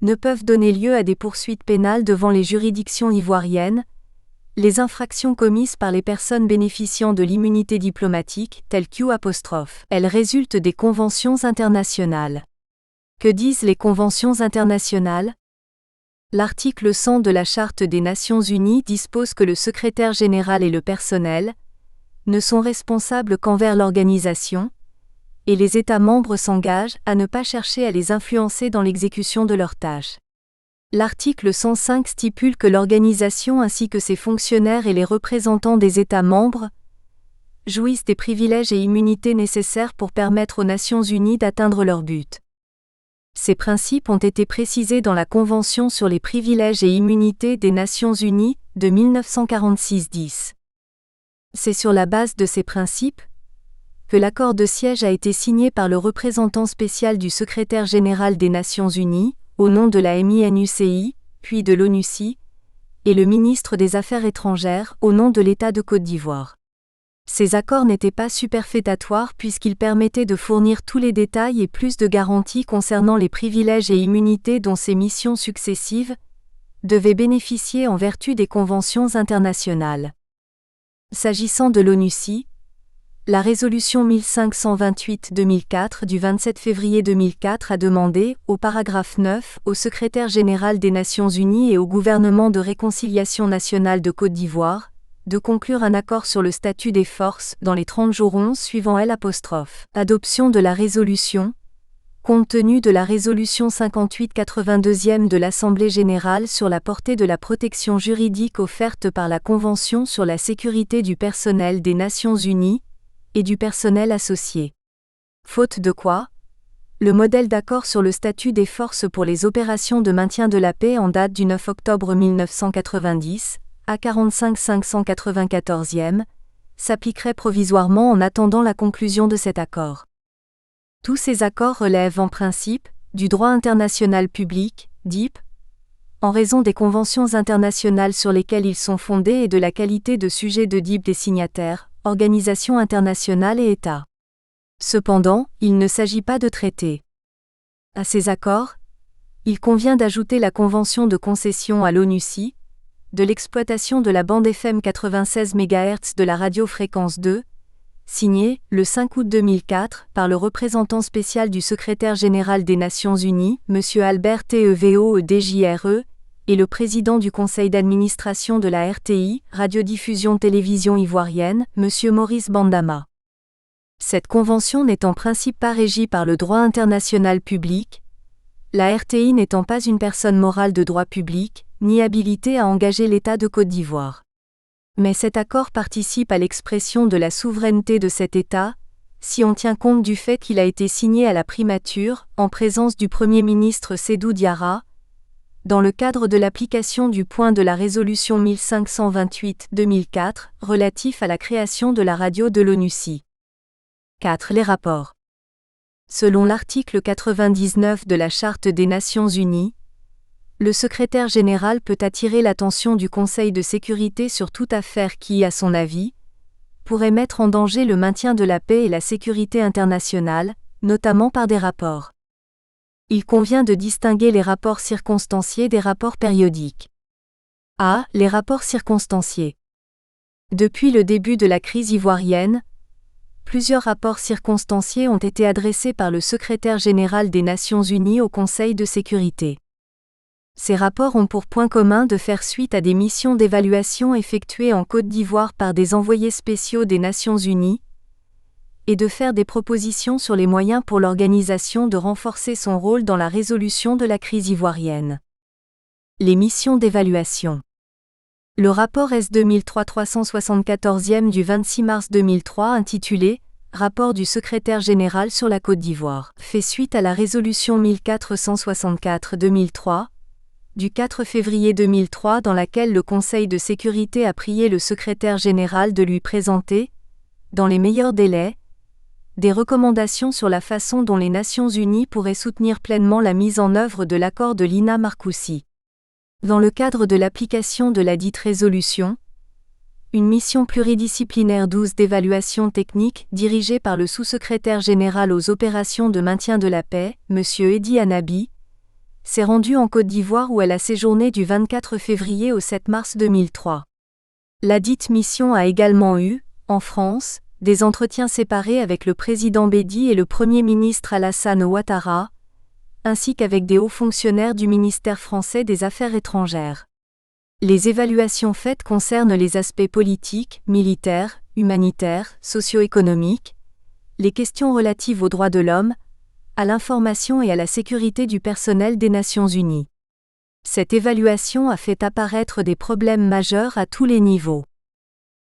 ne peuvent donner lieu à des poursuites pénales devant les juridictions ivoiriennes, les infractions commises par les personnes bénéficiant de l'immunité diplomatique, telles qu'U', elles résultent des conventions internationales. Que disent les conventions internationales? L'article 100 de la Charte des Nations Unies dispose que le secrétaire général et le personnel ne sont responsables qu'envers l'organisation, et les États membres s'engagent à ne pas chercher à les influencer dans l'exécution de leurs tâches. L'article 105 stipule que l'organisation ainsi que ses fonctionnaires et les représentants des États membres jouissent des privilèges et immunités nécessaires pour permettre aux Nations Unies d'atteindre leur but. Ces principes ont été précisés dans la Convention sur les privilèges et immunités des Nations Unies de 1946-10. C'est sur la base de ces principes que l'accord de siège a été signé par le représentant spécial du secrétaire général des Nations Unies, au nom de la MINUCI, puis de l'ONUCI, et le ministre des Affaires étrangères, au nom de l'État de Côte d'Ivoire. Ces accords n'étaient pas superfétatoires puisqu'ils permettaient de fournir tous les détails et plus de garanties concernant les privilèges et immunités dont ces missions successives devaient bénéficier en vertu des conventions internationales. S'agissant de l'ONUCI, la résolution 1528-2004 du 27 février 2004 a demandé, au paragraphe 9, au secrétaire général des Nations Unies et au gouvernement de réconciliation nationale de Côte d'Ivoire, de conclure un accord sur le statut des forces dans les 30 jours 11 suivant L'. Adoption de la résolution. Compte tenu de la résolution 58/82e de l'Assemblée générale sur la portée de la protection juridique offerte par la Convention sur la sécurité du personnel des Nations Unies et du personnel associé. Faute de quoi, le modèle d'accord sur le statut des forces pour les opérations de maintien de la paix en date du 9 octobre 1990, A45 594e, s'appliquerait provisoirement en attendant la conclusion de cet accord. Tous ces accords relèvent en principe du droit international public, DIP, en raison des conventions internationales sur lesquelles ils sont fondés et de la qualité de sujet de DIP des signataires, organisations internationales et États. Cependant, il ne s'agit pas de traités. À ces accords, il convient d'ajouter la convention de concession à l'ONUCI, de l'exploitation de la bande FM 96 MHz de la radiofréquence 2, signée, le 5 août 2004, par le représentant spécial du secrétaire général des Nations Unies, M. Albert Tevo-DJRE, et le président du conseil d'administration de la RTI, Radiodiffusion-Télévision ivoirienne, M. Maurice Bandama. Cette convention n'est en principe pas régie par le droit international public, la RTI n'étant pas une personne morale de droit public, ni habilitée à engager l'État de Côte d'Ivoire. Mais cet accord participe à l'expression de la souveraineté de cet État, si on tient compte du fait qu'il a été signé à la primature, en présence du Premier ministre Sédou Diarra, dans le cadre de l'application du point de la résolution 1528-2004 relatif à la création de la radio de l'ONUCI. 4. Les rapports. Selon l'article 99 de la Charte des Nations Unies, le secrétaire général peut attirer l'attention du Conseil de sécurité sur toute affaire qui, à son avis, pourrait mettre en danger le maintien de la paix et la sécurité internationale, notamment par des rapports. Il convient de distinguer les rapports circonstanciés des rapports périodiques. A. Les rapports circonstanciés. Depuis le début de la crise ivoirienne, plusieurs rapports circonstanciés ont été adressés par le secrétaire général des Nations Unies au Conseil de sécurité. Ces rapports ont pour point commun de faire suite à des missions d'évaluation effectuées en Côte d'Ivoire par des envoyés spéciaux des Nations Unies et de faire des propositions sur les moyens pour l'organisation de renforcer son rôle dans la résolution de la crise ivoirienne. Les missions d'évaluation. Le rapport S 2003-374e du 26 mars 2003 intitulé « Rapport du secrétaire général sur la Côte d'Ivoire » fait suite à la résolution 1464-2003 du 4 février 2003 dans laquelle le Conseil de sécurité a prié le secrétaire général de lui présenter, dans les meilleurs délais, des recommandations sur la façon dont les Nations Unies pourraient soutenir pleinement la mise en œuvre de l'accord de Lina Marcoussis. Dans le cadre de l'application de ladite résolution, une mission pluridisciplinaire 12 d'évaluation technique dirigée par le sous-secrétaire général aux opérations de maintien de la paix, M. Eddy Anabi, s'est rendue en Côte d'Ivoire où elle a séjourné du 24 février au 7 mars 2003. Ladite mission a également eu, en France, des entretiens séparés avec le président Bédi et le Premier ministre Alassane Ouattara, ainsi qu'avec des hauts fonctionnaires du ministère français des Affaires étrangères. Les évaluations faites concernent les aspects politiques, militaires, humanitaires, socio-économiques, les questions relatives aux droits de l'homme, à l'information et à la sécurité du personnel des Nations Unies. Cette évaluation a fait apparaître des problèmes majeurs à tous les niveaux.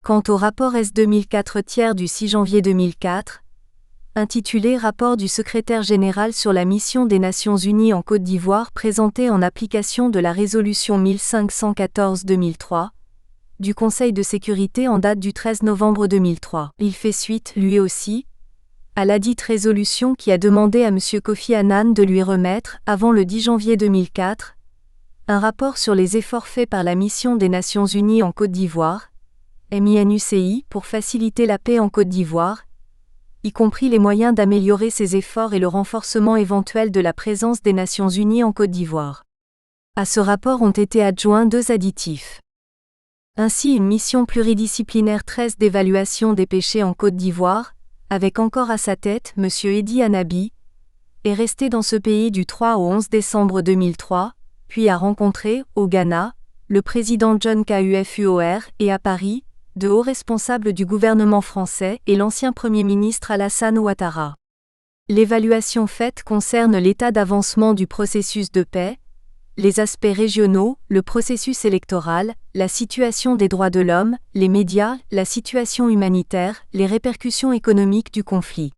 Quant au rapport S 2004 du 6 janvier 2004, intitulé Rapport du secrétaire général sur la mission des Nations Unies en Côte d'Ivoire présenté en application de la résolution 1514-2003, du Conseil de sécurité en date du 13 novembre 2003. Il fait suite, lui aussi, à ladite résolution qui a demandé à M. Kofi Annan de lui remettre, avant le 10 janvier 2004, un rapport sur les efforts faits par la mission des Nations Unies en Côte d'Ivoire, MINUCI, pour faciliter la paix en Côte d'Ivoire, y compris les moyens d'améliorer ces efforts et le renforcement éventuel de la présence des Nations Unies en Côte d'Ivoire. À ce rapport ont été adjoints 2 additifs. Ainsi, une mission pluridisciplinaire 13 d'évaluation des péchés en Côte d'Ivoire, avec encore à sa tête M. Edi Anabi, est resté dans ce pays du 3 au 11 décembre 2003, puis a rencontré, au Ghana, le président John Kufuor et à Paris, de hauts responsables du gouvernement français et l'ancien Premier ministre Alassane Ouattara. L'évaluation faite concerne l'état d'avancement du processus de paix, les aspects régionaux, le processus électoral, la situation des droits de l'homme, les médias, la situation humanitaire, les répercussions économiques du conflit.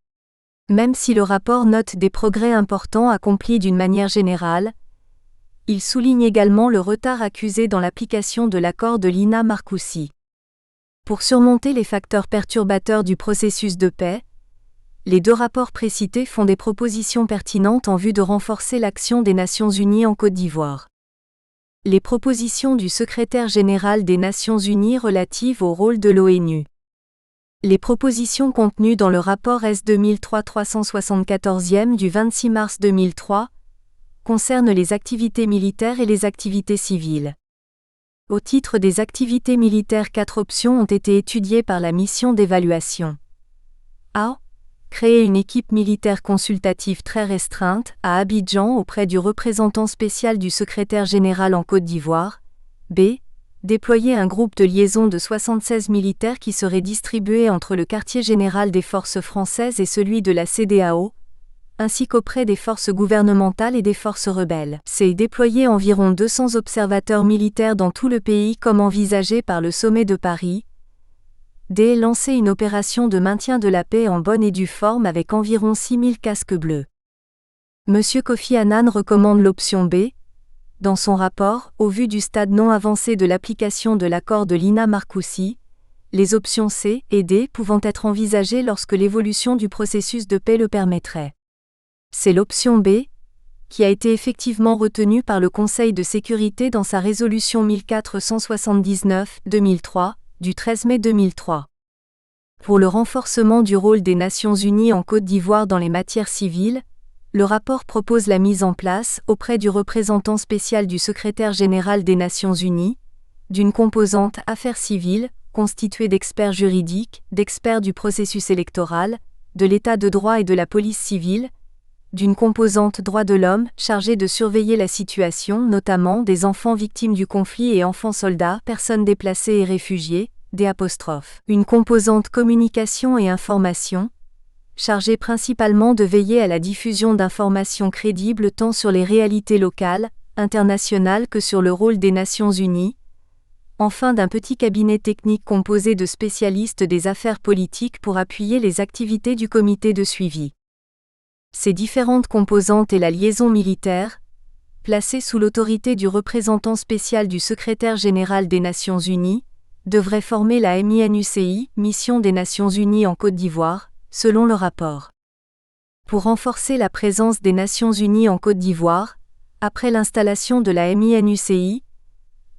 Même si le rapport note des progrès importants accomplis d'une manière générale, il souligne également le retard accusé dans l'application de l'accord de Lina Marcoussis. Pour surmonter les facteurs perturbateurs du processus de paix, les 2 rapports précités font des propositions pertinentes en vue de renforcer l'action des Nations Unies en Côte d'Ivoire. Les propositions du secrétaire général des Nations Unies relatives au rôle de l'ONU. Les propositions contenues dans le rapport S 2003-374 du 26 mars 2003 concernent les activités militaires et les activités civiles. Au titre des activités militaires, 4 options ont été étudiées par la mission d'évaluation. A. Créer une équipe militaire consultative très restreinte, à Abidjan auprès du représentant spécial du secrétaire général en Côte d'Ivoire. B. Déployer un groupe de liaison de 76 militaires qui serait distribué entre le quartier général des forces françaises et celui de la CEDEAO, ainsi qu'auprès des forces gouvernementales et des forces rebelles. C. Déployer environ 200 observateurs militaires dans tout le pays comme envisagé par le sommet de Paris. D. Lancer une opération de maintien de la paix en bonne et due forme avec environ 6000 casques bleus. M. Kofi Annan recommande l'option B. Dans son rapport, au vu du stade non avancé de l'application de l'accord de Lina Marcoussis, les options C et D pouvant être envisagées lorsque l'évolution du processus de paix le permettrait. C'est l'option B, qui a été effectivement retenue par le Conseil de sécurité dans sa résolution 1479-2003, du 13 mai 2003. Pour le renforcement du rôle des Nations Unies en Côte d'Ivoire dans les matières civiles, le rapport propose la mise en place, auprès du représentant spécial du secrétaire général des Nations Unies, d'une composante affaires civiles, constituée d'experts juridiques, d'experts du processus électoral, de l'état de droit et de la police civile, d'une composante droits de l'homme chargée de surveiller la situation, notamment des enfants victimes du conflit et enfants soldats, personnes déplacées et réfugiés, une composante communication et information, chargée principalement de veiller à la diffusion d'informations crédibles tant sur les réalités locales, internationales que sur le rôle des Nations Unies, enfin d'un petit cabinet technique composé de spécialistes des affaires politiques pour appuyer les activités du comité de suivi. Ces différentes composantes et la liaison militaire, placée sous l'autorité du représentant spécial du secrétaire général des Nations Unies, devraient former la MINUCI, Mission des Nations Unies en Côte d'Ivoire, selon le rapport. Pour renforcer la présence des Nations Unies en Côte d'Ivoire, après l'installation de la MINUCI,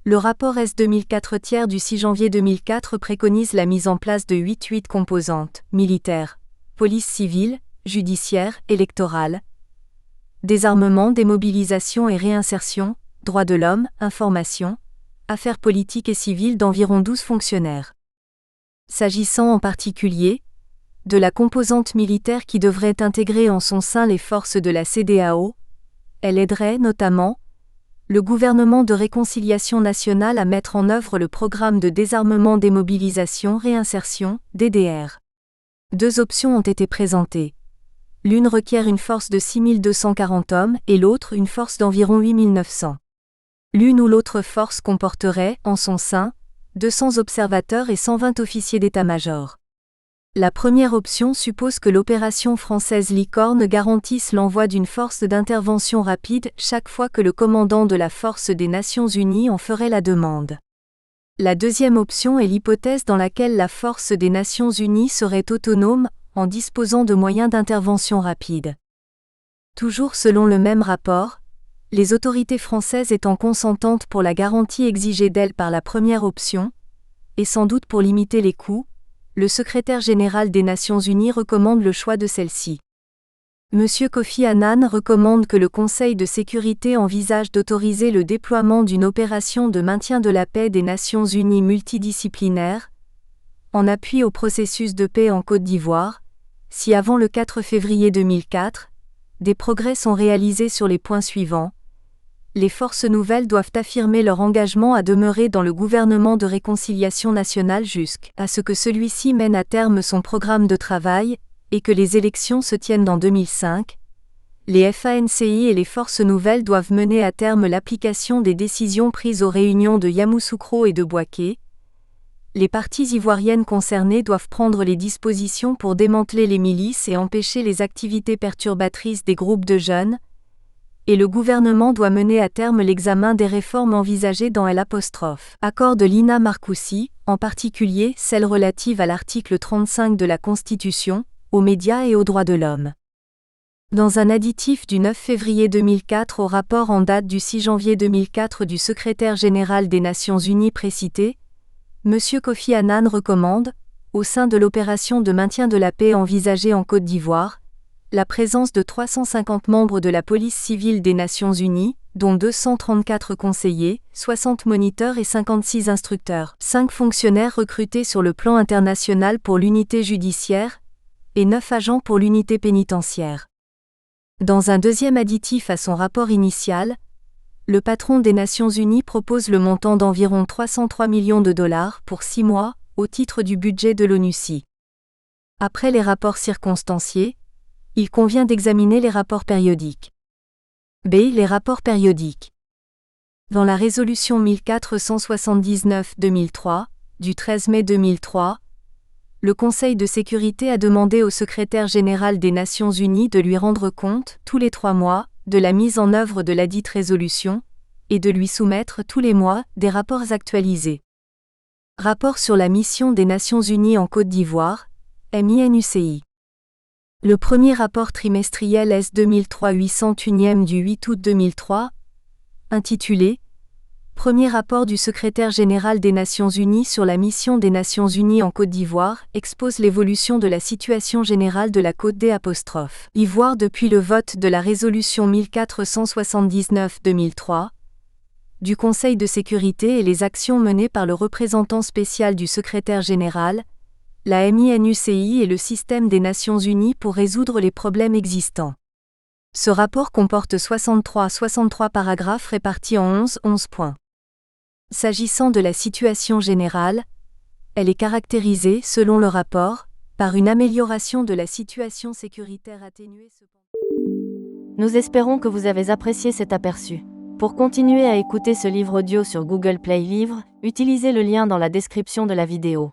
le rapport S 2004 du 6 janvier 2004 préconise la mise en place de 8 composantes, militaires, police civile, judiciaire, électorale, désarmement, démobilisation et réinsertion, droits de l'homme, information, affaires politiques et civiles d'environ 12 fonctionnaires. S'agissant en particulier de la composante militaire qui devrait intégrer en son sein les forces de la CEDEAO, Elle aiderait, notamment, le gouvernement de réconciliation nationale à mettre en œuvre le programme de désarmement démobilisation réinsertion, DDR. 2 options ont été présentées. L'une requiert une force de 6240 hommes et l'autre une force d'environ 8900. L'une ou l'autre force comporterait, en son sein, 200 observateurs et 120 officiers d'état-major. La première option suppose que l'opération française Licorne garantisse l'envoi d'une force d'intervention rapide chaque fois que le commandant de la force des Nations Unies en ferait la demande. La deuxième option est l'hypothèse dans laquelle la force des Nations Unies serait autonome, en disposant de moyens d'intervention rapide. Toujours selon le même rapport, les autorités françaises étant consentantes pour la garantie exigée d'elles par la première option, et sans doute pour limiter les coûts, le secrétaire général des Nations Unies recommande le choix de celle-ci. M. Kofi Annan recommande que le Conseil de sécurité envisage d'autoriser le déploiement d'une opération de maintien de la paix des Nations Unies multidisciplinaire, en appui au processus de paix en Côte d'Ivoire, si avant le 4 février 2004, des progrès sont réalisés sur les points suivants. Les forces nouvelles doivent affirmer leur engagement à demeurer dans le gouvernement de réconciliation nationale jusqu'à ce que celui-ci mène à terme son programme de travail, et que les élections se tiennent en 2005. Les FANCI et les forces nouvelles doivent mener à terme l'application des décisions prises aux réunions de Yamoussoukro et de Bouaké. Les parties ivoiriennes concernées doivent prendre les dispositions pour démanteler les milices et empêcher les activités perturbatrices des groupes de jeunes, et le gouvernement doit mener à terme l'examen des réformes envisagées dans l'accord de Lina Marcoussis, en particulier celles relatives à l'article 35 de la Constitution, aux médias et aux droits de l'homme. Dans un additif du 9 février 2004 au rapport en date du 6 janvier 2004 du secrétaire général des Nations Unies précité, M. Kofi Annan recommande, au sein de l'opération de maintien de la paix envisagée en Côte d'Ivoire, la présence de 350 membres de la police civile des Nations Unies, dont 234 conseillers, 60 moniteurs et 56 instructeurs, 5 fonctionnaires recrutés sur le plan international pour l'unité judiciaire, et 9 agents pour l'unité pénitentiaire. Dans un deuxième additif à son rapport initial, le patron des Nations Unies propose le montant d'environ 303 millions de dollars pour 6 mois, au titre du budget de l'ONUCI. Après les rapports circonstanciés, il convient d'examiner les rapports périodiques. B. Les rapports périodiques. Dans la résolution 1479-2003, du 13 mai 2003, le Conseil de sécurité a demandé au secrétaire général des Nations Unies de lui rendre compte, tous les 3 mois, de la mise en œuvre de ladite résolution, et de lui soumettre tous les mois des rapports actualisés. Rapport sur la mission des Nations Unies en Côte d'Ivoire, MINUCI. Le premier rapport trimestriel S 2003-801 du 8 août 2003, intitulé Premier rapport du secrétaire général des Nations Unies sur la mission des Nations Unies en Côte d'Ivoire, expose l'évolution de la situation générale de la Côte d'Ivoire depuis le vote de la résolution 1479-2003 du Conseil de sécurité et les actions menées par le représentant spécial du secrétaire général, la MINUCI et le système des Nations Unies pour résoudre les problèmes existants. Ce rapport comporte 63 paragraphes répartis en 11 points. S'agissant de la situation générale, elle est caractérisée, selon le rapport, par une amélioration de la situation sécuritaire atténuée cependant. Nous espérons que vous avez apprécié cet aperçu. Pour continuer à écouter ce livre audio sur Google Play Livres, utilisez le lien dans la description de la vidéo.